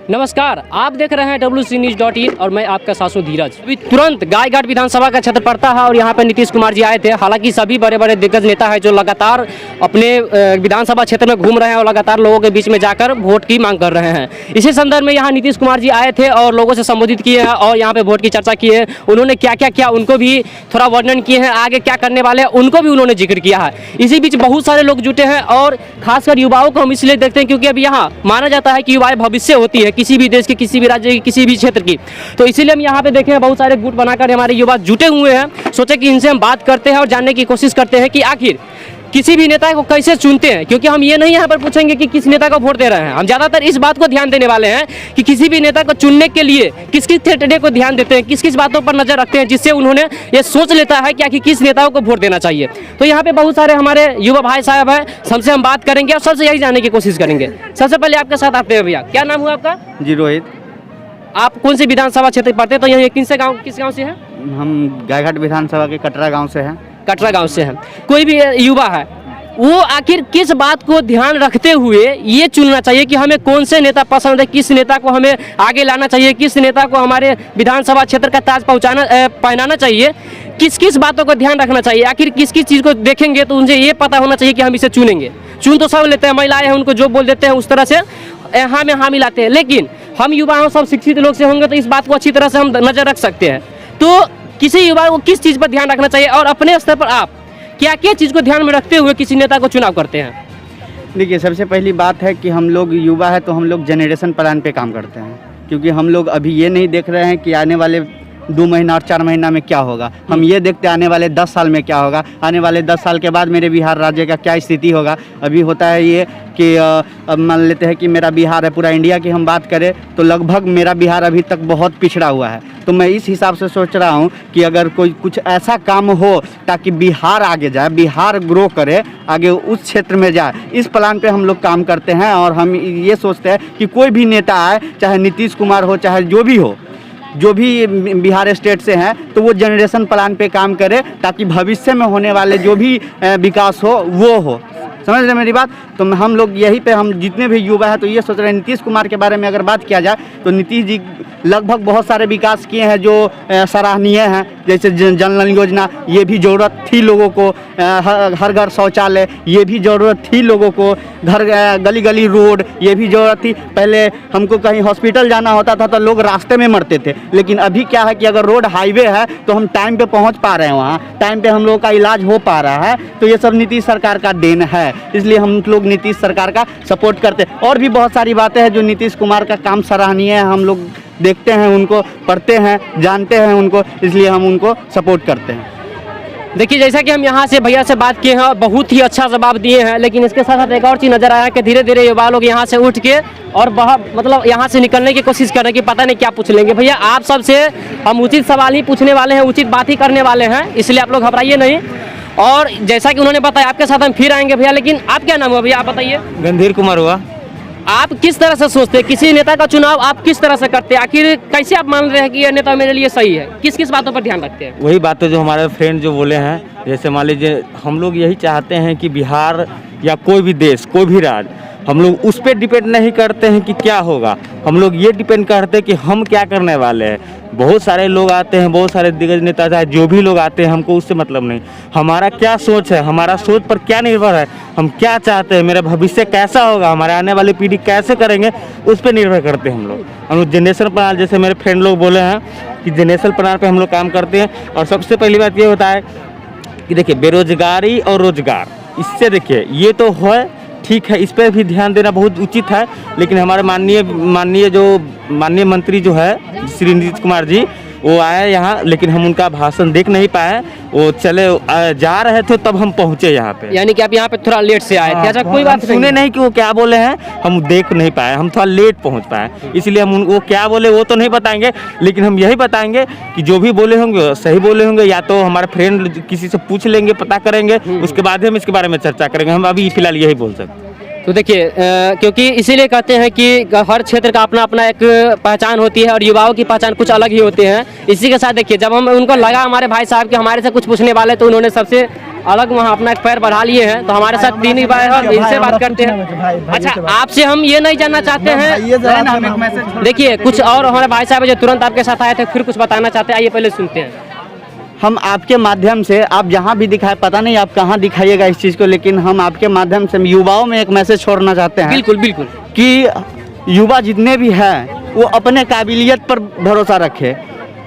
नमस्कार, आप देख रहे हैं WCNews.in और मैं आपका सासू धीरज। अभी तुरंत गायघाट विधानसभा का क्षेत्र पड़ता है और यहाँ पर नीतीश कुमार जी आए थे। हालांकि सभी बड़े बड़े दिग्गज नेता हैं जो लगातार अपने विधानसभा क्षेत्र में घूम रहे हैं और लगातार लोगों के बीच में जाकर वोट की मांग कर रहे हैं। इसी संदर्भ में यहाँ नीतीश कुमार जी आए थे और लोगों से संबोधित किए हैं और यहाँ पे वोट की चर्चा की है। उन्होंने क्या क्या किया उनको भी थोड़ा वर्णन किए हैं, आगे क्या करने वाले हैं उनको भी उन्होंने जिक्र किया है। इसी बीच बहुत सारे लोग जुटे हैं और खासकर युवाओं को हम इसलिए देखते हैं क्योंकि अब यहाँ माना जाता है कि युवाएं भविष्य होती है किसी भी देश की, किसी भी राज्य की, किसी भी क्षेत्र की। तो इसीलिए हम यहाँ पे देखें बहुत सारे गुट बनाकर हमारे युवा जुटे हुए हैं। सोचे कि इनसे हम बात करते हैं और जानने की कोशिश करते हैं कि आखिर किसी भी नेता को कैसे चुनते हैं, क्योंकि हम ये नहीं यहाँ पर पूछेंगे कि किस नेता को वोट दे रहे हैं। हम ज़्यादातर इस बात को ध्यान देने वाले हैं कि किसी भी नेता को चुनने के लिए किस किस क्राइटेरिया को ध्यान देते हैं, किस किस बातों पर नजर रखते हैं, जिससे उन्होंने ये सोच लेता है कि आखिर किस नेताओं को वोट देना चाहिए। तो यहाँ पे बहुत सारे हमारे युवा भाई साहब हैं, हमसे हम बात करेंगे और सबसे यही जानने की कोशिश करेंगे। सबसे पहले आपके साथ आते हैं भैया, क्या नाम हुआ आपका? जी रोहित। आप कौन सी विधानसभा क्षेत्र पढ़ते हैं? तो यहाँ किस गाँव से हैं? हम गायघाट विधानसभा के कटरा गांव से हैं। कटरा गांव से हैं। कोई भी युवा है वो आखिर किस बात को ध्यान रखते हुए ये चुनना चाहिए कि हमें कौन से नेता पसंद है, किस नेता को हमें आगे लाना चाहिए, किस नेता को हमारे विधानसभा क्षेत्र का ताज पहनाना चाहिए, किस किस बातों को ध्यान रखना चाहिए, आखिर किस किस चीज़ को देखेंगे तो उनसे ये पता होना चाहिए कि हम इसे चुनेंगे। चुन तो सब लेते हैं, महिलाएं हैं उनको जो बोल देते हैं उस तरह से हाँ में हाँ मिलाते हैं, लेकिन हम युवाओं सब शिक्षित लोग से होंगे तो इस बात को अच्छी तरह से हम नज़र रख सकते हैं। तो किसी युवा को किस चीज़ पर ध्यान रखना चाहिए और अपने स्तर पर आप क्या क्या चीज़ को ध्यान में रखते हुए किसी नेता को चुनाव करते हैं? देखिए, सबसे पहली बात है कि हम लोग युवा है तो हम लोग जनरेशन प्लान पे काम करते हैं, क्योंकि हम लोग अभी ये नहीं देख रहे हैं कि आने वाले 2 महीना और 4 महीना में क्या होगा। हम ये देखते आने वाले 10 साल में क्या होगा, आने वाले 10 साल के बाद मेरे बिहार राज्य का क्या स्थिति होगा। अभी होता है ये कि अब मान लेते हैं कि मेरा बिहार है, पूरा इंडिया की हम बात करें तो लगभग मेरा बिहार अभी तक बहुत पिछड़ा हुआ है। तो मैं इस हिसाब से सोच रहा हूँ कि अगर कोई कुछ ऐसा काम हो ताकि बिहार आगे जाए, बिहार ग्रो करे, आगे उस क्षेत्र में जाए, इस प्लान पे हम लोग काम करते हैं। और हम ये सोचते हैं कि कोई भी नेता आए, चाहे नीतीश कुमार हो, चाहे जो भी हो, जो भी बिहार स्टेट से हैं, तो वो जनरेशन प्लान पे काम करे ताकि भविष्य में होने वाले जो भी विकास हो वो हो। समझ रहे मेरी बात? तो हम लोग यही पे हम जितने भी युवा हैं तो ये सोच रहे हैं। नीतीश कुमार के बारे में अगर बात किया जाए तो नीतीश जी लगभग बहुत सारे विकास किए हैं जो सराहनीय हैं, जैसे जन धन योजना, ये भी ज़रूरत थी लोगों को, हर घर शौचालय, ये भी ज़रूरत थी लोगों को, घर गली गली रोड, ये भी ज़रूरत थी। पहले हमको कहीं हॉस्पिटल जाना होता था तो लोग रास्ते में मरते थे, लेकिन अभी क्या है कि अगर रोड हाईवे है तो हम टाइम पे पहुंच पा रहे हैं, वहाँ टाइम पे हम लोगों का इलाज हो पा रहा है। तो ये सब नीतीश सरकार का देन है, इसलिए हम लोग नीतीश सरकार का सपोर्ट करते हैं। और भी बहुत सारी बातें हैं जो नीतीश कुमार का काम सराहनीय है, हम लोग देखते हैं उनको, पढ़ते हैं, जानते हैं उनको, इसलिए हम उनको सपोर्ट करते हैं। देखिए, जैसा कि हम यहाँ से भैया से बात किए हैं, बहुत ही अच्छा जवाब दिए हैं, लेकिन इसके साथ साथ एक और चीज़ नज़र आया कि धीरे धीरे युवा लोग यहाँ से उठ के और मतलब यहाँ से निकलने की कोशिश कर रहे हैं कि पता नहीं क्या पूछ लेंगे। भैया आप सबसे हम उचित सवाल ही पूछने वाले हैं, उचित बात ही करने वाले हैं, इसलिए आप लोग घबराइए नहीं। और जैसा कि उन्होंने बताया आपके साथ हम फिर आएंगे भैया, लेकिन आप क्या नाम हुआ भैया, आप बताइए? गंधीर कुमार हुआ। आप किस तरह से सोचते हैं, किसी नेता का चुनाव आप किस तरह से करते हैं, आखिर कैसे आप मान रहे हैं कि यह नेता मेरे लिए सही है, किस किस बातों पर ध्यान रखते हैं? वही बातें जो हमारे फ्रेंड जो बोले हैं, जैसे मान लीजिए हम लोग यही चाहते हैं कि बिहार या कोई भी देश, कोई भी राज्य, हम लोग उस पर डिपेंड नहीं करते हैं कि क्या होगा, हम लोग ये डिपेंड करते हैं कि हम क्या करने वाले हैं। बहुत सारे लोग आते हैं, बहुत सारे दिग्गज नेता चाहे जो भी लोग आते हैं, हमको उससे मतलब नहीं। हमारा क्या सोच है, हमारा सोच पर क्या निर्भर है, हम क्या चाहते हैं, मेरा भविष्य कैसा होगा, हमारे आने वाली पीढ़ी कैसे करेंगे, उस पर निर्भर करते हैं हम लोग जनरेशन प्लान, जैसे मेरे फ्रेंड लोग बोले हैं कि जनरेशन प्लान पर हम लोग काम करते हैं। और सबसे पहली बात ये होता है कि देखिए बेरोजगारी और रोजगार, इससे देखिए ये तो है ठीक है, इस पर भी ध्यान देना बहुत उचित है। लेकिन हमारे माननीय मंत्री जो है श्री नीतीश कुमार जी, वो आए यहाँ, लेकिन हम उनका भाषण देख नहीं पाए, वो चले जा रहे थे तब हम पहुँचे यहाँ पे। यानी कि आप यहाँ पे थोड़ा लेट से आए थे? अच्छा, कोई बात सुने नहीं कि वो क्या बोले हैं, हम देख नहीं पाए, हम थोड़ा लेट पहुँच पाए, इसलिए हम वो क्या बोले वो तो नहीं बताएंगे, लेकिन हम यही बताएंगे कि जो भी बोले होंगे सही बोले होंगे, या तो हमारे फ्रेंड किसी से पूछ लेंगे, पता करेंगे, उसके बाद हम इसके बारे में चर्चा करेंगे। हम अभी फिलहाल यही बोल सकते। तो देखिए क्योंकि इसीलिए कहते हैं कि हर क्षेत्र का अपना अपना एक पहचान होती है और युवाओं की पहचान कुछ अलग ही होती है। इसी के साथ देखिए जब हम उनको लगा हमारे भाई साहब कि हमारे से कुछ पूछने वाले, तो उन्होंने सबसे अलग वहाँ अपना एक पैर बढ़ा लिए हैं। तो हमारे साथ तीन ही भाई और इनसे बात करते हैं। अच्छा, आपसे हम ये नहीं जानना चाहते हैं, देखिए कुछ और हमारे भाई साहब जो तुरंत आपके साथ आए थे फिर कुछ बताना चाहते हैं, आइए पहले सुनते हैं। हम आपके माध्यम से, आप जहाँ भी दिखाए, पता नहीं आप कहाँ दिखाइएगा इस चीज़ को, लेकिन हम आपके माध्यम से युवाओं में एक मैसेज छोड़ना चाहते हैं। बिल्कुल बिल्कुल। कि युवा जितने भी हैं वो अपने काबिलियत पर भरोसा रखे,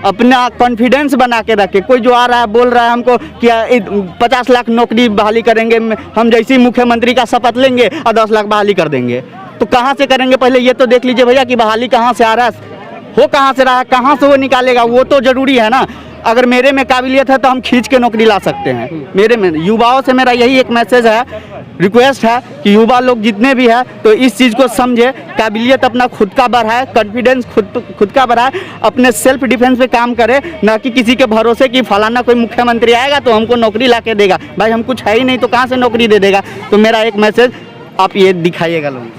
अपना कॉन्फिडेंस बना के रखे। कोई जो आ रहा है बोल रहा है हमको कि 50 लाख नौकरी बहाली करेंगे, हम जैसे ही मुख्यमंत्री का शपथ लेंगे और 10 लाख बहाली कर देंगे, तो कहाँ से करेंगे? पहले ये तो देख लीजिए भैया कि बहाली कहाँ से आ रहा है, हो कहाँ से रहा है, कहाँ से वो निकालेगा, वो तो ज़रूरी है ना। अगर मेरे में काबिलियत है तो हम खींच के नौकरी ला सकते हैं। मेरे में युवाओं से मेरा यही एक मैसेज है, रिक्वेस्ट है कि युवा लोग जितने भी हैं तो इस चीज़ को समझे, काबिलियत अपना खुद का बढ़ाए, कॉन्फिडेंस खुद का बढ़ाए, अपने सेल्फ डिफेंस पे काम करे, ना कि किसी के भरोसे कि फलाना कोई मुख्यमंत्री आएगा तो हमको नौकरी ला के देगा। भाई हम कुछ है ही नहीं तो कहाँ से नौकरी दे देगा? तो मेरा एक मैसेज आप ये दिखाइएगा लोगों को।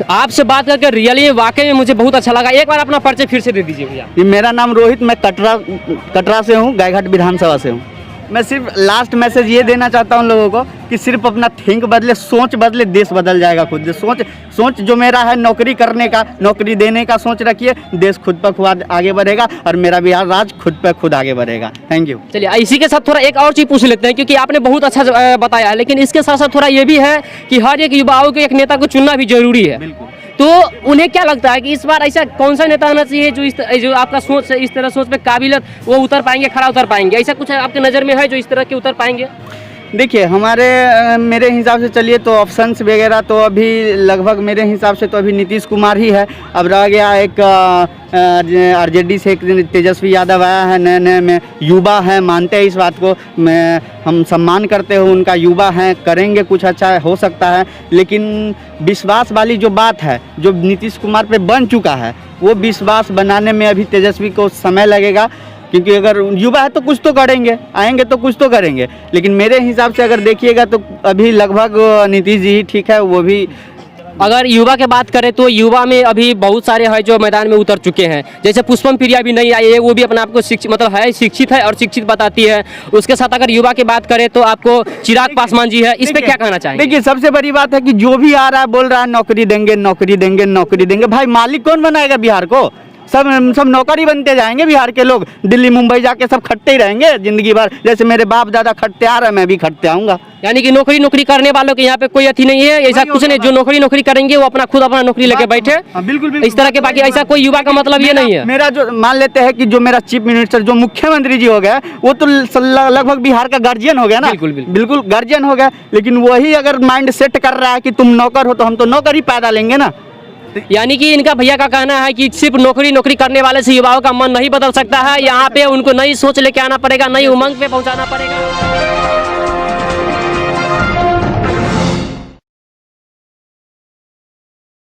आपसे बात करके रियली वाकई में मुझे बहुत अच्छा लगा। एक बार अपना परिचय फिर से दे दीजिए भैया। जी, मेरा नाम रोहित, मैं कटरा से हूँ, गायघाट विधानसभा से हूँ। मैं सिर्फ लास्ट मैसेज ये देना चाहता हूँ लोगों को कि सिर्फ अपना थिंक बदले, सोच बदले, देश बदल जाएगा खुद से। सोच जो मेरा है नौकरी करने का, नौकरी देने का सोच रखिए, देश खुद पर खुद आगे बढ़ेगा और मेरा बिहार राज्य खुद पर खुद आगे बढ़ेगा। Thank you. चलिए इसी के साथ थोड़ा एक और चीज़ पूछ लेते हैं, क्योंकि आपने बहुत अच्छा बताया है, लेकिन इसके साथ साथ थोड़ा ये भी है कि हर एक युवाओं के एक नेता को चुनना भी जरूरी है। बिल्कुल। तो उन्हें क्या लगता है कि इस बार ऐसा कौन सा नेता आना चाहिए जो आपका सोच है, इस तरह सोच पे काबिलियत वो उतर पाएंगे, खरा उतर पाएंगे? ऐसा कुछ आपके नज़र में है जो इस तरह के उतर पाएंगे? देखिए मेरे हिसाब से चलिए तो ऑप्शंस वगैरह तो अभी लगभग मेरे हिसाब से तो अभी नीतीश कुमार ही है। अब रह गया एक आरजेडी से एक तेजस्वी यादव आया है नए में, युवा हैं, मानते हैं इस बात को, हम सम्मान करते हैं उनका, युवा हैं, करेंगे कुछ अच्छा हो सकता है। लेकिन विश्वास वाली जो बात है जो नीतीश कुमार पे बन चुका है, वो विश्वास बनाने में अभी तेजस्वी को समय लगेगा, क्योंकि अगर युवा है तो कुछ तो करेंगे, आएंगे तो कुछ तो करेंगे। लेकिन मेरे हिसाब से अगर देखिएगा तो अभी लगभग नीतीश जी ही ठीक है। वो भी अगर युवा की बात करें तो युवा में अभी बहुत सारे हैं जो मैदान में उतर चुके हैं, जैसे पुष्पम प्रिया भी नहीं आई है, वो भी अपने आप को शिक्षित है और शिक्षित बताती है। उसके साथ अगर युवा की बात करें तो आपको चिराग पासवान जी है, इस पे क्या कहना चाहेंगे? देखिए सबसे बड़ी बात है कि जो भी आ रहा है बोल रहा है नौकरी देंगे, नौकरी देंगे, नौकरी देंगे। भाई मालिक कौन बनाएगा बिहार को? सब नौकरी बनते जाएंगे बिहार के लोग, दिल्ली मुंबई जाके सब खटते ही रहेंगे जिंदगी भर। जैसे मेरे बाप दादा खटते आ रहे हैं, मैं भी खटते आऊँगा। यानी कि नौकरी करने वालों के यहाँ पे कोई अथी नहीं है, ऐसा कुछ नहीं। जो नौकरी करेंगे वो अपना नौकरी लेके बैठे, बिल्कुल इस तरह के। बाकी ऐसा कोई युवा का मतलब ये नहीं है। मेरा जो मान लेते हैं कि जो मेरा चीफ मिनिस्टर जो मुख्यमंत्री जी हो गया, वो तो लगभग बिहार का गार्जियन हो गया ना। बिल्कुल गार्जियन हो गया। लेकिन वही अगर माइंड सेट कर रहा है कि तुम नौकर हो तो हम तो नौकर ही पैदा लेंगे ना। यानी कि इनका भैया का कहना है कि सिर्फ नौकरी करने वाले से युवाओं का मन नहीं बदल सकता है। यहाँ पे उनको नई सोच लेके आना पड़ेगा, नई उमंग पे पहुँचाना पड़ेगा।